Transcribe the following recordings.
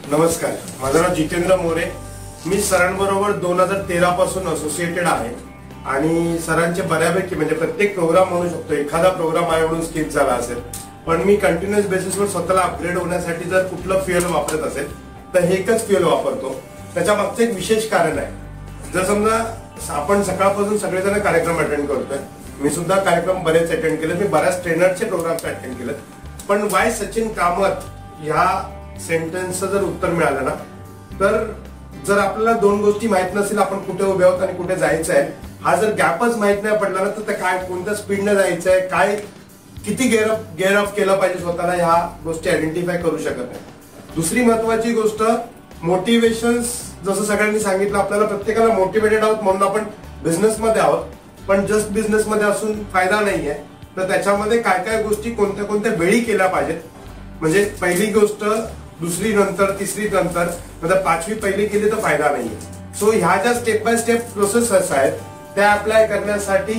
नमस्कार, माझं नाव जितेंद्र मोरे। मी सरांबरोबर 2013 पासून असोसिएटेड आहे आणि सरांचे बऱ्यापैकी म्हणजे प्रत्येक प्रोग्राम म्हणू शकतो, एखादा प्रोग्राम आहे म्हणून स्किप झाला असेल, पण मी कंटिन्युअस बेसिसवर स्वतःला अपग्रेड होण्यासाठी जर कुठलं फ्युएल वापरत असेल तर हे एकच फ्युएल वापरतो। त्याच्या मागचं एक विशेष कारण आहे। जर समजा आपण सकाळपासून सगळेजण कार्यक्रम अटेंड करतोय, मी सुद्धा कार्यक्रम बरेच अटेंड केले, मी बऱ्याच ट्रेनरचे प्रोग्राम अटेंड केले, पण वाय सचिन कामत ह्या सेंटेन्सचं जर उत्तर मिळालं ना, तर जर आपल्याला दोन गोष्टी माहित नसेल, आपण कुठे उभे आहोत आणि कुठे जायचं आहे, हा जर गॅपच माहित नाही पडला ना, तर काय कोणत्या स्पीडने जायचं आहे, काय किती गेअर अप केलं पाहिजे स्वतःला, ह्या गोष्टी आयडेंटिफाय करू शकत नाही। दुसरी महत्वाची गोष्ट मोटिवेशन। जसं सगळ्यांनी सांगितलं, आपल्याला प्रत्येकाला मोटिवेटेड आहोत म्हणून आपण बिझनेसमध्ये आहोत, पण जस्ट बिझनेसमध्ये असून फायदा नाहीये। तर त्याच्यामध्ये काय काय गोष्टी कोणत्या कोणत्या वेळी केल्या पाहिजेत, म्हणजे पहिली गोष्ट दुसरी नंतर तिसरी नंतर, म्हणजे पाचवी पहिली केली तर फायदा नाहीये। सो ह्या ज्या स्टेप बाय स्टेप प्रोसेस आहेत त्या अप्लाय करण्यासाठी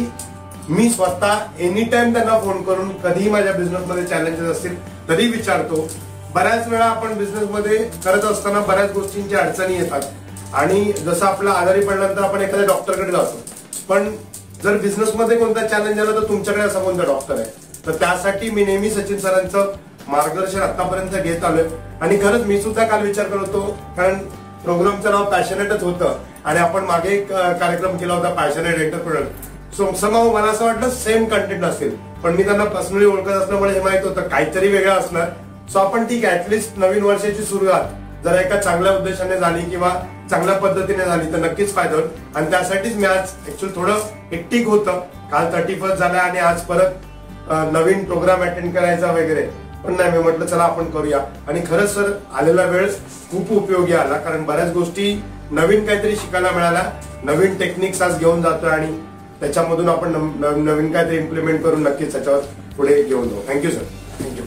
मी स्वतः एनी टाइम त्यांना फोन करून, कधीही माझ्या बिझनेसमध्ये चॅलेंजेस असतील तरी विचारतो। बऱ्याच वेळा आपण बिझनेसमध्ये करत असताना बऱ्याच गोष्टींची अडचणी येतात आणि जसं आपला आजारी पडल्यानंतर आपण एखाद्या डॉक्टरकडे जातो, पण जर बिझनेसमध्ये कोणता चॅलेंज आला तर तुमच्याकडे असा कोणता डॉक्टर आहे? तर त्यासाठी मी नेहमी सचिन सरांचं मार्गदर्शन आतापर्यंत घेत आलोय आणि खरंच मी सुद्धा काल विचार करत होतो, कारण प्रोग्रामचं नाव पॅशनेटच होतं आणि आपण मागे एक कार्यक्रम केला होता पॅशनेट एंटरप्रेन्योर। सो समाव मला असं वाटलं सेम कंटेंट असेल, पण मी त्यांना पर्सनली ओळखत असल्यामुळे हे माहित होतं काहीतरी वेगळं असणार। सो आपण ठीक आहे, ऍटलिस्ट नवीन वर्षाची सुरुवात जर एका चांगल्या उद्देशाने झाली किंवा चांगल्या पद्धतीने झाली तर नक्कीच फायदा होईल। आणि त्यासाठीच मी आज ऍक्च्युअली थोडं हेक्टिक होतं, काल 31 झाला आणि आज परत नवीन प्रोग्राम अटेंड करायचा वगैरे, पण नाही, मी म्हटलं चला आपण करूया। आणि खरंच सर आलेला वेळ खूप उपयोगी आला, कारण बऱ्याच गोष्टी नवीन काहीतरी शिकायला मिळाल्या, नवीन टेक्निक्स आज घेऊन जातोय आणि त्याच्यामधून आपण नवीन काहीतरी इम्प्लिमेंट करून नक्कीच त्याच्यावर पुढे घेऊन जाऊ। Thank you sir.